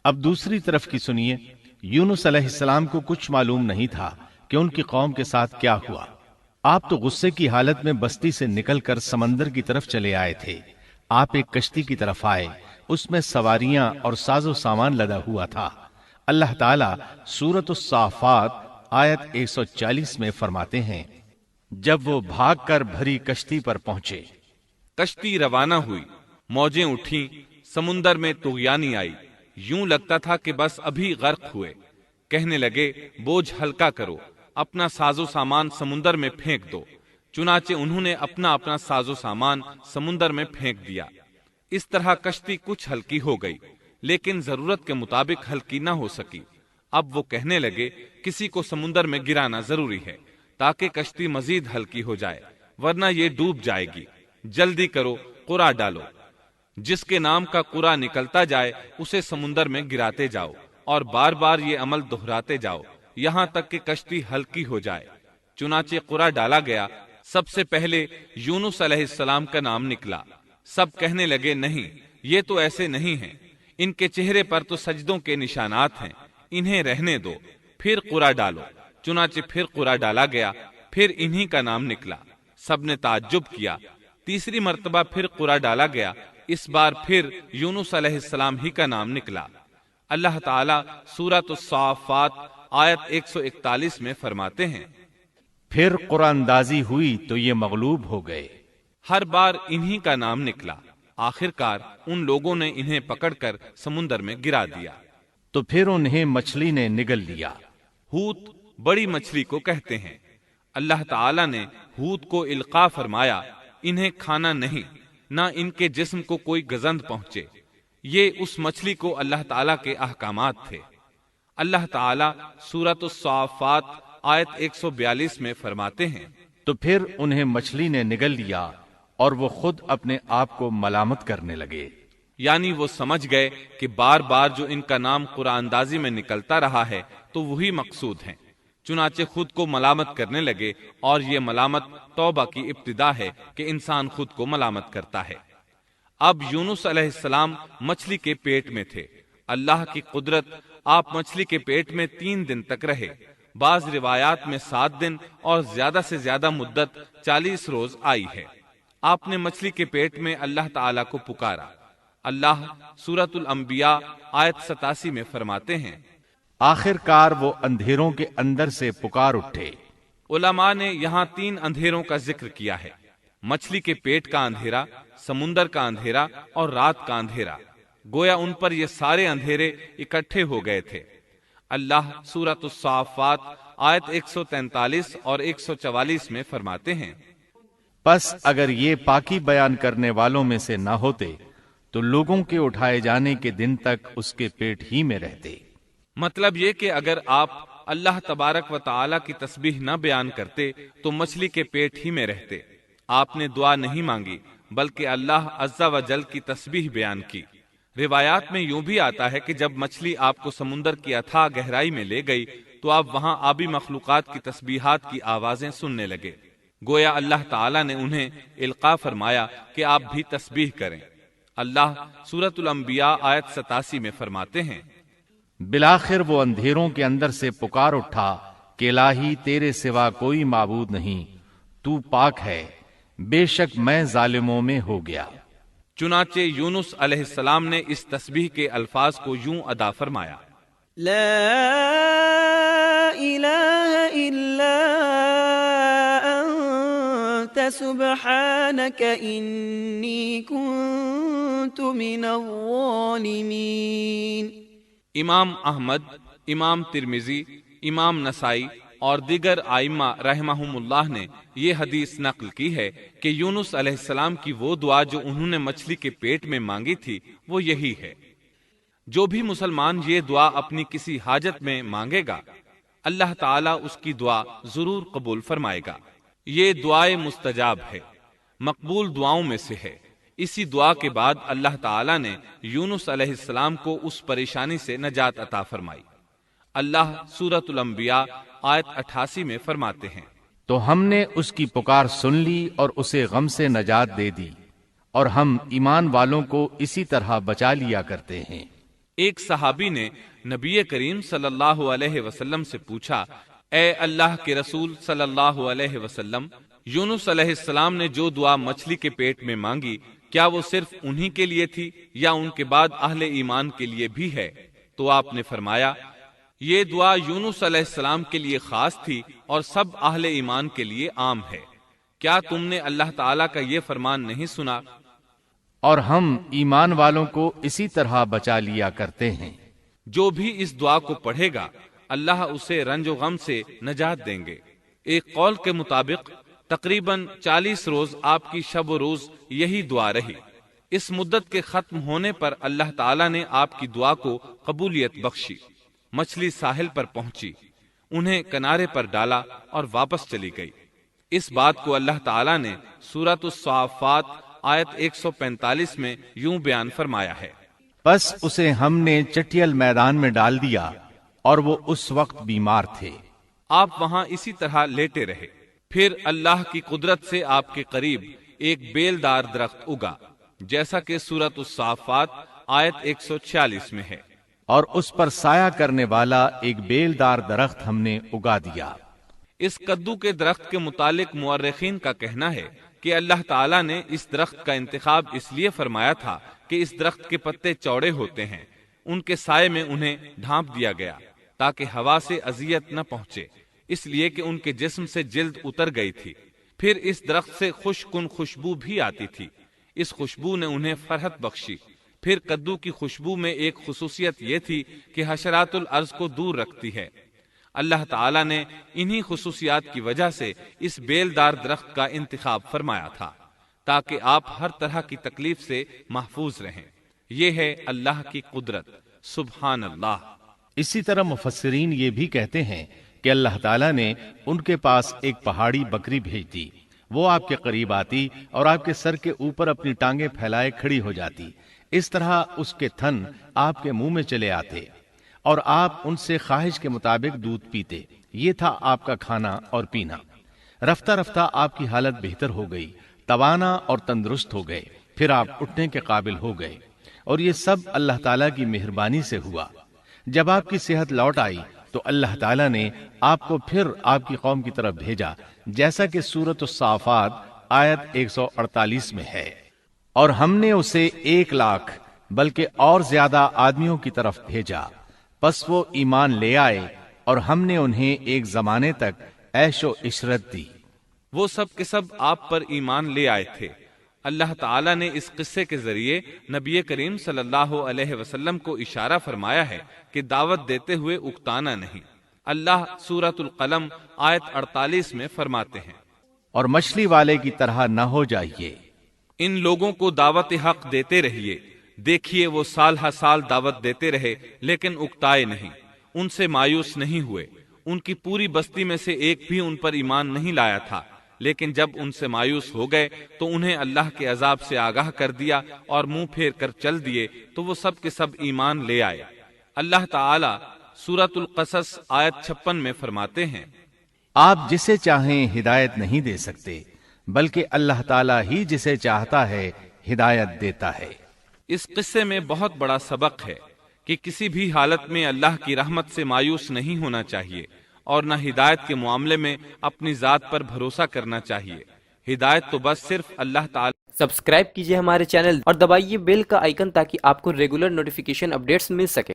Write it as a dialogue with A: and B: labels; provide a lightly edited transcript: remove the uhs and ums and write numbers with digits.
A: اب دوسری طرف کی سنیے، یونس علیہ السلام کو کچھ معلوم نہیں تھا کہ ان کی قوم کے ساتھ کیا ہوا۔ آپ تو غصے کی حالت میں بستی سے نکل کر سمندر کی طرف چلے آئے تھے۔ آپ ایک کشتی کی طرف آئے، اس میں سواریاں اور ساز و سامان لدا ہوا تھا۔ اللہ تعالیٰ سورۃ الصافات آیت 140 میں فرماتے ہیں، جب وہ بھاگ کر بھری کشتی پر پہنچے،
B: کشتی روانہ ہوئی، موجیں اٹھیں، سمندر میں طغیانی آئی، یوں لگتا تھا کہ بس ابھی غرق ہوئے۔ کہنے لگے بوجھ ہلکا کرو، اپنا ساز و سامان سمندر میں پھینک دو۔ چنانچہ انہوں نے اپنا اپنا ساز و سامان سمندر میں پھینک دیا۔ اس طرح کشتی کچھ ہلکی ہو گئی، لیکن ضرورت کے مطابق ہلکی نہ ہو سکی۔ اب وہ کہنے لگے کسی کو سمندر میں گرانا ضروری ہے تاکہ کشتی مزید ہلکی ہو جائے، ورنہ یہ ڈوب جائے گی۔ جلدی کرو، قرع ڈالو۔ جس کے نام کا قرع نکلتا جائے اسے سمندر میں گراتے جاؤ، اور بار بار یہ عمل دہراتے جاؤ یہاں تک کہ کشتی ہلکی ہو جائے۔ چنانچہ قرع ڈالا گیا۔ سب سے پہلے یونس علیہ السلام کا نام نکلا۔ سب کہنے لگے نہیں، یہ تو ایسے نہیں ہیں، ان کے چہرے پر تو سجدوں کے نشانات ہیں، انہیں رہنے دو، پھر قرع ڈالو۔ چنانچہ پھر قرع ڈالا گیا، پھر انہی کا نام نکلا۔ سب نے تعجب کیا۔ تیسری مرتبہ پھر قرع ڈالا گیا، اس بار پھر یونس علیہ السلام ہی کا نام نکلا۔ اللہ تعالیٰ سورۃ الصافات آیت 141 میں فرماتے ہیں،
A: پھر قرآن اندازی ہوئی تو یہ مغلوب ہو گئے۔
B: ہر بار انہی کا نام نکلا۔ آخر کار ان لوگوں نے انہیں پکڑ کر سمندر میں گرا دیا۔
A: تو پھر انہیں مچھلی نے نگل لیا۔
B: حوت بڑی مچھلی کو کہتے ہیں۔ اللہ تعالیٰ نے حوت کو القاء فرمایا، انہیں کھانا نہیں، نہ ان کے جسم کو کوئی گزند پہنچے۔ یہ اس مچھلی کو اللہ تعالیٰ کے احکامات تھے۔ اللہ تعالیٰ سورۃ الصافات آیت 142 میں فرماتے ہیں،
A: تو پھر انہیں مچھلی نے نگل لیا اور وہ خود اپنے آپ کو ملامت کرنے لگے۔
B: یعنی وہ سمجھ گئے کہ بار بار جو ان کا نام قرآن اندازی میں نکلتا رہا ہے تو وہی مقصود ہیں، چنانچہ خود کو ملامت کرنے لگے، اور یہ ملامت توبہ کی ابتدا ہے کہ انسان خود کو ملامت کرتا ہے۔ اب یونس علیہ السلام مچھلی کے پیٹ میں تھے۔ اللہ کی قدرت، آپ مچھلی کے پیٹ میں 3 دن تک رہے۔ بعض روایات میں 7 دن اور زیادہ سے زیادہ مدت 40 روز آئی ہے۔ آپ نے مچھلی کے پیٹ میں اللہ تعالیٰ کو پکارا۔ اللہ سورۃ الانبیاء آیت 87 میں فرماتے ہیں،
A: آخر کار وہ اندھیروں کے اندر سے پکار اٹھے۔
B: علماء نے یہاں 3 اندھیروں کا ذکر کیا ہے، مچھلی کے پیٹ کا اندھیرا، سمندر کا اندھیرا اور رات کا اندھیرا۔ گویا ان پر یہ سارے اندھیرے اکٹھے ہو گئے تھے۔ اللہ سورۃ الصافات آیت 143 اور 144 میں فرماتے ہیں،
A: پس اگر یہ پاکی بیان کرنے والوں میں سے نہ ہوتے تو لوگوں کے اٹھائے جانے کے دن تک اس کے پیٹ ہی میں رہتے۔
B: مطلب یہ کہ اگر آپ اللہ تبارک و تعالی کی تسبیح نہ بیان کرتے تو مچھلی کے پیٹ ہی میں رہتے۔ آپ نے دعا نہیں مانگی بلکہ اللہ عز و جل کی تسبیح بیان کی۔ روایات میں یوں بھی آتا ہے کہ جب مچھلی آپ کو سمندر کی اتھاہ گہرائی میں لے گئی تو آپ وہاں آبی مخلوقات کی تسبیحات کی آوازیں سننے لگے۔ گویا اللہ تعالیٰ نے انہیں القاء فرمایا کہ آپ بھی تسبیح کریں۔ اللہ سورۃ الانبیاء آیت 87 میں فرماتے ہیں،
A: بالآخر وہ اندھیروں کے اندر سے پکار اٹھا کہ الہی تیرے سوا کوئی معبود نہیں، تو پاک ہے، بے شک میں ظالموں میں ہو گیا۔
B: چنانچہ یونس علیہ السلام نے اس تسبیح کے الفاظ کو یوں ادا فرمایا،
C: لا الہ الا انت سبحانک انی کنت من الظالمین۔
B: امام احمد، امام ترمذی، امام نسائی اور دیگر ائمہ رحمہم اللہ نے یہ حدیث نقل کی ہے کہ یونس علیہ السلام کی وہ دعا جو انہوں نے مچھلی کے پیٹ میں مانگی تھی وہ یہی ہے۔ جو بھی مسلمان یہ دعا اپنی کسی حاجت میں مانگے گا اللہ تعالیٰ اس کی دعا ضرور قبول فرمائے گا۔ یہ دعائے مستجاب ہے، مقبول دعاؤں میں سے ہے۔ اسی دعا کے بعد اللہ تعالیٰ نے یونس علیہ السلام کو اس پریشانی سے نجات عطا فرمائی۔ اللہ سورۃ الانبیاء آیت 88 میں فرماتے ہیں،
A: تو ہم نے اس کی پکار سن لی اور اسے غم سے نجات دے دی، اور ہم ایمان والوں کو اسی طرح بچا لیا کرتے ہیں۔
B: ایک صحابی نے نبی کریم صلی اللہ علیہ وسلم سے پوچھا، اے اللہ کے رسول صلی اللہ علیہ وسلم، یونس علیہ السلام نے جو دعا مچھلی کے پیٹ میں مانگی، کیا وہ صرف انہی کے لیے تھی یا ان کے بعد اہل ایمان کے لیے بھی ہے؟ تو آپ نے فرمایا، یہ دعا یونس علیہ السلام کے لیے خاص تھی اور سب اہل ایمان کے لیے عام ہے۔ کیا تم نے اللہ تعالیٰ کا یہ فرمان نہیں سنا؟
A: اور ہم ایمان والوں کو اسی طرح بچا لیا کرتے ہیں۔
B: جو بھی اس دعا کو پڑھے گا اللہ اسے رنج و غم سے نجات دیں گے۔ ایک قول کے مطابق تقریباً 40 روز آپ کی شب و روز یہی دعا رہی۔ اس مدت کے ختم ہونے پر اللہ تعالیٰ نے آپ کی دعا کو قبولیت بخشی۔ مچھلی ساحل پر پہنچی، انہیں کنارے پر ڈالا اور واپس چلی گئی۔ اس بات کو اللہ تعالیٰ نے سورۃ الصافات آیت 145 میں یوں بیان فرمایا ہے،
A: پس اسے ہم نے چٹیل میدان میں ڈال دیا اور وہ اس وقت بیمار تھے۔
B: آپ وہاں اسی طرح لیٹے رہے۔ پھر اللہ کی قدرت سے آپ کے قریب ایک بیلدار درخت اگا، جیسا کہ سورۃ الصافات آیت 146 میں ہے،
A: اور اس پر سایہ کرنے والا ایک بیلدار درخت ہم نے اگا دیا۔
B: اس کدو کے درخت کے متعلق مورخین کا کہنا ہے کہ اللہ تعالیٰ نے اس درخت کا انتخاب اس لیے فرمایا تھا کہ اس درخت کے پتے چوڑے ہوتے ہیں، ان کے سائے میں انہیں ڈھانپ دیا گیا تاکہ ہوا سے اذیت نہ پہنچے، اس لیے کہ ان کے جسم سے جلد اتر گئی تھی۔ پھر اس درخت سے خوشکن خوشبو بھی آتی تھی، اس خوشبو نے انہیں فرحت بخشی۔ پھر کدو کی خوشبو میں ایک خصوصیت یہ تھی کہ حشرات الارض کو دور رکھتی ہے۔ اللہ تعالیٰ نے انہی خصوصیات کی وجہ سے اس بیلدار درخت کا انتخاب فرمایا تھا تاکہ آپ ہر طرح کی تکلیف سے محفوظ رہیں۔ یہ ہے اللہ کی قدرت، سبحان اللہ۔
A: اسی طرح مفسرین یہ بھی کہتے ہیں کہ اللہ تعالیٰ نے ان کے پاس ایک پہاڑی بکری بھیج دی، وہ آپ کے قریب آتی اور آپ کے سر کے اوپر اپنی ٹانگیں پھیلائے کھڑی ہو جاتی، اس طرح اس کے تھن آپ کے منہ میں چلے آتے اور آپ ان سے خواہش کے مطابق دودھ پیتے۔ یہ تھا آپ کا کھانا اور پینا۔ رفتہ رفتہ آپ کی حالت بہتر ہو گئی، توانا اور تندرست ہو گئے، پھر آپ اٹھنے کے قابل ہو گئے، اور یہ سب اللہ تعالیٰ کی مہربانی سے ہوا۔ جب آپ کی صحت لوٹ آئی تو اللہ تعالیٰ نے آپ کو پھر آپ کی قوم کی طرف بھیجا، جیسا کہ سورۃ الصافات آیت 148 میں ہے، اور ہم نے اسے 1,00,000 بلکہ اور زیادہ آدمیوں کی طرف بھیجا، پس وہ ایمان لے آئے اور ہم نے انہیں ایک زمانے تک عیش و عشرت دی۔
B: وہ سب کے سب آپ پر ایمان لے آئے تھے۔ اللہ تعالیٰ نے اس قصے کے ذریعے نبی کریم صلی اللہ علیہ وسلم کو اشارہ فرمایا ہے کہ دعوت دیتے ہوئے اکتانا نہیں۔ اللہ سورۃ القلم آیت 48 میں فرماتے ہیں،
A: اور مچھلی والے کی طرح نہ ہو جائیے۔
B: ان لوگوں کو دعوت حق دیتے رہیے، دیکھیے وہ سال ہر سال دعوت دیتے رہے لیکن اکتائے نہیں، ان سے مایوس نہیں ہوئے۔ ان کی پوری بستی میں سے ایک بھی ان پر ایمان نہیں لایا تھا، لیکن جب ان سے مایوس ہو گئے تو انہیں اللہ کے عذاب سے آگاہ کر دیا اور منہ پھیر کر چل دیے تو وہ سب کے سب ایمان لے آئے۔ اللہ تعالی سورۃ القصص آیت 56 میں فرماتے ہیں،
A: آپ جسے چاہیں ہدایت نہیں دے سکتے، بلکہ اللہ تعالیٰ ہی جسے چاہتا ہے ہدایت دیتا ہے۔
B: اس قصے میں بہت بڑا سبق ہے کہ کسی بھی حالت میں اللہ کی رحمت سے مایوس نہیں ہونا چاہیے اور نہ ہدایت کے معاملے میں اپنی ذات پر بھروسہ کرنا چاہیے۔ ہدایت تو بس صرف اللہ تعالی۔
D: سبسکرائب کیجئے ہمارے چینل اور دبائیے بیل کا آئیکن تاکہ آپ کو ریگولر نوٹیفیکیشن اپڈیٹس مل سکے۔